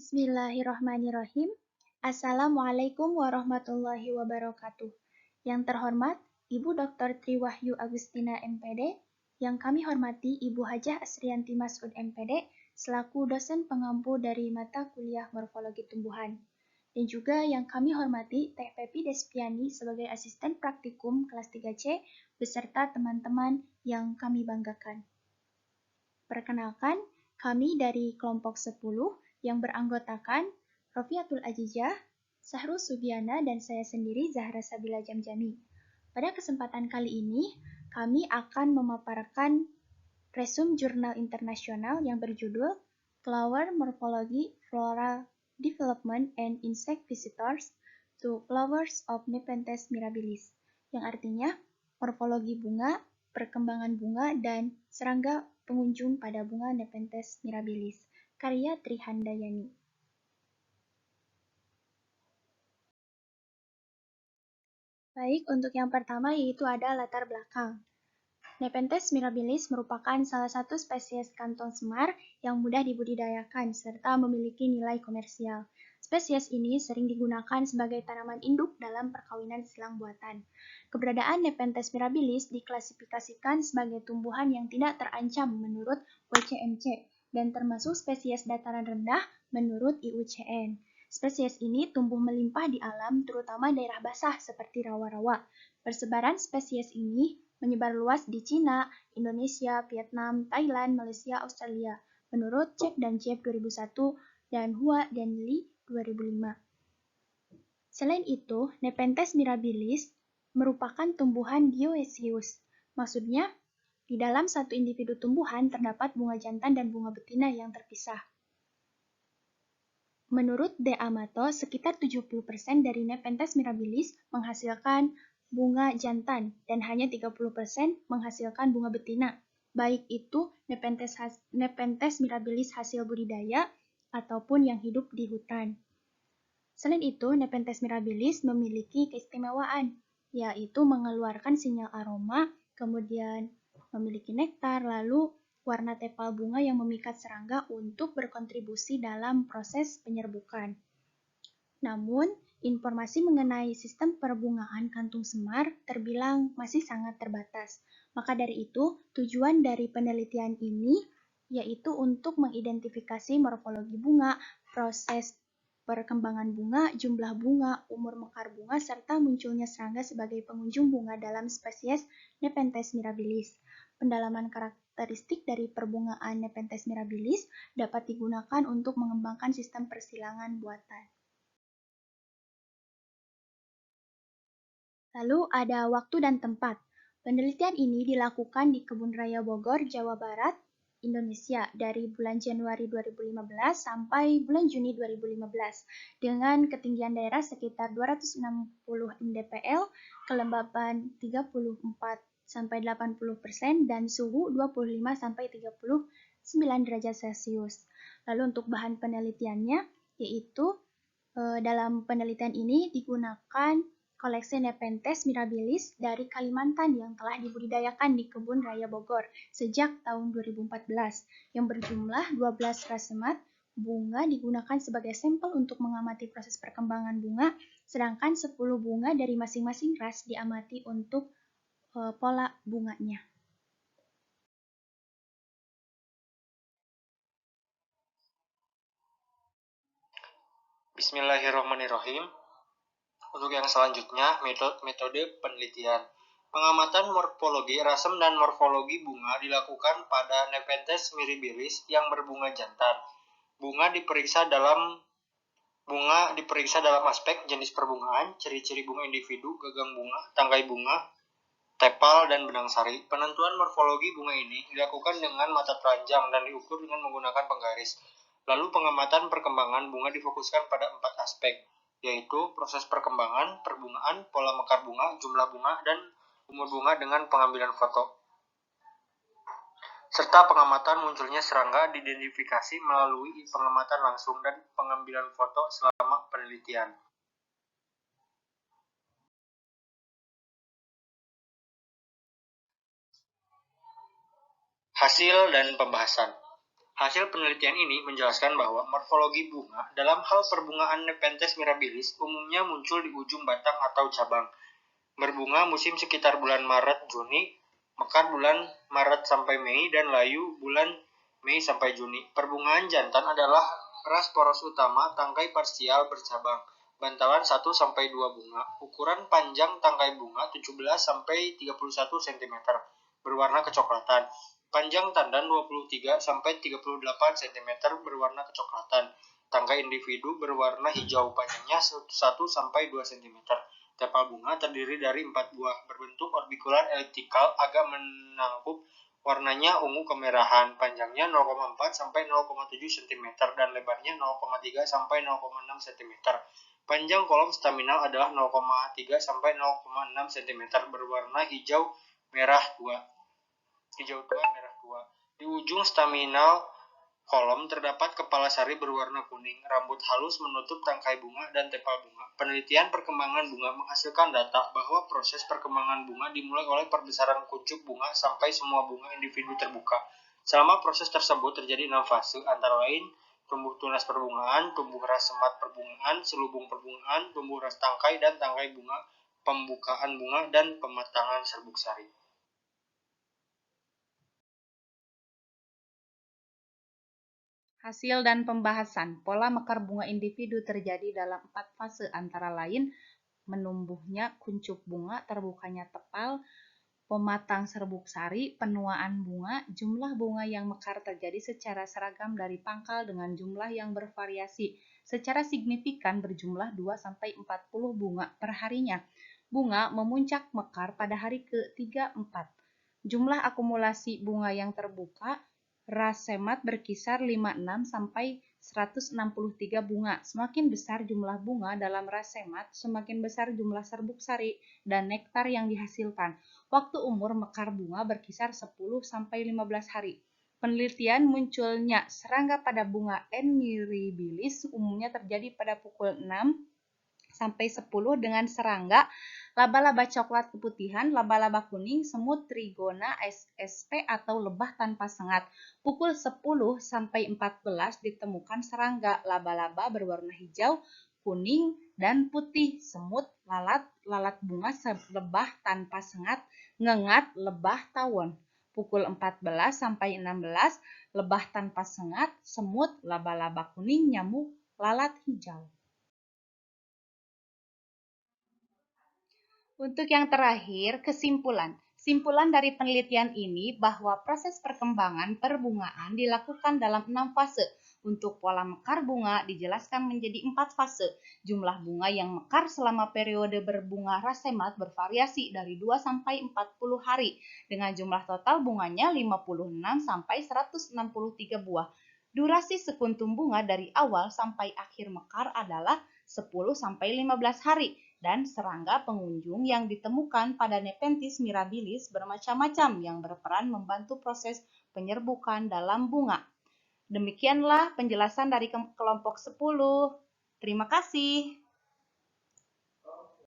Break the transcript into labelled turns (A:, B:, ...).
A: Bismillahirrahmanirrahim. Assalamualaikum warahmatullahi wabarakatuh. Yang terhormat, Ibu Dr. Triwahyu Agustina MPD, yang kami hormati Ibu Hajah Asrianti Masud MPD, selaku dosen pengampu dari mata kuliah Morfologi Tumbuhan. Dan juga yang kami hormati Teh Pepi Despiani sebagai asisten praktikum kelas 3C, beserta teman-teman yang kami banggakan. Perkenalkan, kami dari kelompok 10 yang beranggotakan Rofiatul Ajijah, Sahrul Sugiana, dan saya sendiri Zahra Sabila Jamjani. Pada kesempatan kali ini, kami akan memaparkan resume jurnal internasional yang berjudul Flower Morphology, Floral Development, and Insect Visitors to Flowers of Nepenthes mirabilis, yang artinya morfologi bunga, perkembangan bunga, dan serangga pengunjung pada bunga Nepenthes mirabilis, karya Trihandayani. Baik, untuk yang pertama yaitu ada latar belakang. Nepenthes mirabilis merupakan salah satu spesies kantong semar yang mudah dibudidayakan serta memiliki nilai komersial. Spesies ini sering digunakan sebagai tanaman induk dalam perkawinan silang buatan. Keberadaan Nepenthes mirabilis diklasifikasikan sebagai tumbuhan yang tidak terancam menurut WCMC dan termasuk spesies dataran rendah menurut IUCN. Spesies ini tumbuh melimpah di alam, terutama daerah basah seperti rawa-rawa. Persebaran spesies ini menyebar luas di Cina, Indonesia, Vietnam, Thailand, Malaysia, Australia, menurut Cech dan Jeff 2001 dan Hua dan Li 2005. Selain itu, Nepenthes mirabilis merupakan tumbuhan dioecious. Maksudnya, di dalam satu individu tumbuhan terdapat bunga jantan dan bunga betina yang terpisah. Menurut D. Amato, sekitar 70% dari Nepenthes mirabilis menghasilkan bunga jantan dan hanya 30% menghasilkan bunga betina, baik itu Nepenthes mirabilis hasil budidaya ataupun yang hidup di hutan. Selain itu, Nepenthes mirabilis memiliki keistimewaan, yaitu mengeluarkan sinyal aroma, kemudian memiliki nektar, lalu warna tepal bunga yang memikat serangga untuk berkontribusi dalam proses penyerbukan. Namun, informasi mengenai sistem perbungaan kantung semar terbilang masih sangat terbatas. Maka dari itu, tujuan dari penelitian ini yaitu untuk mengidentifikasi morfologi bunga, proses perkembangan bunga, jumlah bunga, umur mekar bunga, serta munculnya serangga sebagai pengunjung bunga dalam spesies Nepenthes mirabilis. Pendalaman karakteristik dari perbungaan Nepenthes mirabilis dapat digunakan untuk mengembangkan sistem persilangan buatan. Lalu ada waktu dan tempat. Penelitian ini dilakukan di Kebun Raya Bogor, Jawa Barat, Indonesia dari bulan Januari 2015 sampai bulan Juni 2015 dengan ketinggian daerah sekitar 260 mdpl, kelembapan 34-80% dan suhu 25-39 derajat Celcius. Lalu untuk bahan penelitiannya yaitu dalam penelitian ini digunakan koleksi Nepenthes mirabilis dari Kalimantan yang telah dibudidayakan di Kebun Raya Bogor sejak tahun 2014 yang berjumlah 12 rasemat bunga digunakan sebagai sampel untuk mengamati proses perkembangan bunga, sedangkan 10 bunga dari masing-masing ras diamati untuk pola bunganya.
B: Bismillahirrahmanirrahim. Untuk yang selanjutnya, metode penelitian. Pengamatan morfologi rasem dan morfologi bunga dilakukan pada Nepenthes mirabilis yang berbunga jantan. Bunga diperiksa dalam aspek jenis perbungaan, ciri-ciri bunga individu, gagang bunga, tangkai bunga, tepal, dan benang sari. Penentuan morfologi bunga ini dilakukan dengan mata telanjang dan diukur dengan menggunakan penggaris. Lalu pengamatan perkembangan bunga difokuskan pada 4 aspek, yaitu proses perkembangan, perbungaan, pola mekar bunga, jumlah bunga, dan umur bunga dengan pengambilan foto. Serta pengamatan munculnya serangga diidentifikasi melalui pengamatan langsung dan pengambilan foto selama penelitian. Hasil dan pembahasan. Hasil penelitian ini menjelaskan bahwa morfologi bunga dalam hal perbungaan Nepenthes mirabilis umumnya muncul di ujung batang atau cabang. Berbunga musim sekitar bulan Maret-Juni, mekar bulan Maret sampai Mei, dan layu bulan Mei sampai Juni. Perbungaan jantan adalah ras poros utama, tangkai parsial bercabang. Bantalan 1-2 bunga. Ukuran panjang tangkai bunga 17-31 cm, berwarna kecoklatan. Panjang tandan 23-38 cm, berwarna kecoklatan. Tangkai individu berwarna hijau, panjangnya 1-2 cm. Tepal bunga terdiri dari 4 buah, berbentuk orbikular eliptikal, agak menangkup, warnanya ungu kemerahan, panjangnya 0,4-0,7 cm dan lebarnya 0,3-0,6 cm. Panjang kolom staminal adalah 0,3-0,6 cm, berwarna hijau merah tua. Di ujung staminal kolom terdapat kepala sari berwarna kuning, rambut halus menutup tangkai bunga dan tepal bunga. Penelitian perkembangan bunga menghasilkan data bahwa proses perkembangan bunga dimulai oleh perbesaran kuncup bunga sampai semua bunga individu terbuka. Selama proses tersebut terjadi 6 fase, antara lain tumbuh tunas perbungaan, tumbuh ras semat perbungaan, selubung perbungaan, tumbuh ras tangkai dan tangkai bunga, pembukaan bunga, dan pematangan serbuk sari.
C: Hasil dan pembahasan. Pola mekar bunga individu terjadi dalam 4 fase, antara lain menumbuhnya kuncup bunga, terbukanya tepal, pematang serbuk sari, penuaan bunga. Jumlah bunga yang mekar terjadi secara seragam dari pangkal dengan jumlah yang bervariasi secara signifikan berjumlah 2-40 bunga per harinya. Bunga memuncak mekar pada hari ke-3-4. Jumlah akumulasi bunga yang terbuka rasemat berkisar 56 sampai 163 bunga. Semakin besar jumlah bunga dalam rasemat, semakin besar jumlah serbuk sari dan nektar yang dihasilkan. Waktu umur mekar bunga berkisar 10 sampai 15 hari. Penelitian munculnya serangga pada bunga N. mirabilis umumnya terjadi pada pukul 6 sampai 10 dengan serangga, laba-laba coklat keputihan, laba-laba kuning, semut trigona SSP atau lebah tanpa sengat. Pukul 10 sampai 14 ditemukan serangga, laba-laba berwarna hijau, kuning, dan putih, semut, lalat, lalat bunga, lebah tanpa sengat, ngengat, lebah tawon. Pukul 14 sampai 16, lebah tanpa sengat, semut, laba-laba kuning, nyamuk, lalat hijau. Untuk yang terakhir, kesimpulan. Simpulan dari penelitian ini bahwa proses perkembangan perbungaan dilakukan dalam 6 fase. Untuk pola mekar bunga dijelaskan menjadi 4 fase. Jumlah bunga yang mekar selama periode berbunga rasemat bervariasi dari 2 sampai 40 hari dengan jumlah total bunganya 56 sampai 163 buah. Durasi sekuntum bunga dari awal sampai akhir mekar adalah 10 sampai 15 hari. Dan serangga pengunjung yang ditemukan pada Nepenthes mirabilis bermacam-macam yang berperan membantu proses penyerbukan dalam bunga. Demikianlah penjelasan dari kelompok 10. Terima kasih.